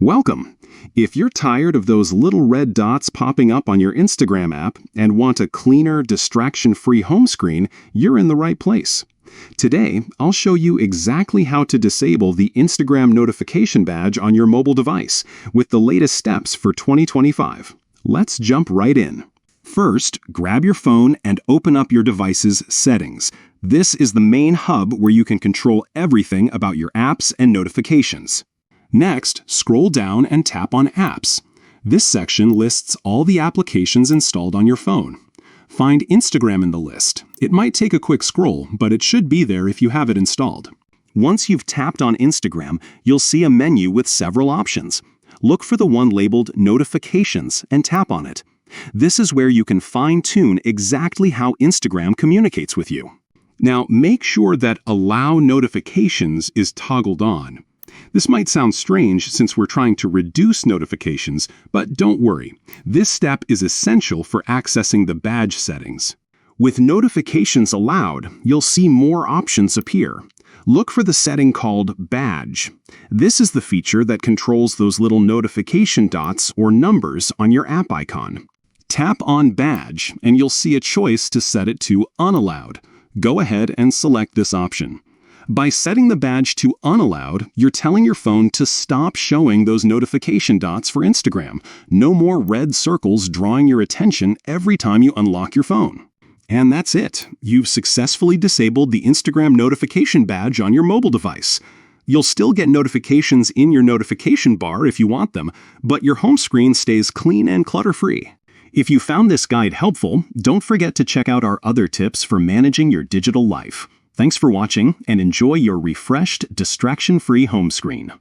Welcome! If you're tired of those little red dots popping up on your Instagram app and want a cleaner, distraction-free home screen, you're in the right place. Today, I'll show you exactly how to disable the Instagram notification badge on your mobile device with the latest steps for 2025. Let's jump right in. First, grab your phone and open up your device's settings. This is the main hub where you can control everything about your apps and notifications. Next, scroll down and tap on Apps. This section lists all the applications installed on your phone. Find Instagram in the list. It might take a quick scroll, but it should be there if you have it installed. Once you've tapped on Instagram, you'll see a menu with several options. Look for the one labeled Notifications and tap on it. This is where you can fine-tune exactly how Instagram communicates with you. Now, make sure that Allow Notifications is toggled on. This might sound strange since we're trying to reduce notifications, but don't worry. This step is essential for accessing the badge settings. With notifications allowed, you'll see more options appear. Look for the setting called Badge. This is the feature that controls those little notification dots or numbers on your app icon. Tap on Badge, and you'll see a choice to set it to Unallowed. Go ahead and select this option. By setting the badge to Unallowed, you're telling your phone to stop showing those notification dots for Instagram. No more red circles drawing your attention every time you unlock your phone. And that's it. You've successfully disabled the Instagram notification badge on your mobile device. You'll still get notifications in your notification bar if you want them, but your home screen stays clean and clutter-free. If you found this guide helpful, don't forget to check out our other tips for managing your digital life. Thanks for watching, and enjoy your refreshed, distraction-free home screen.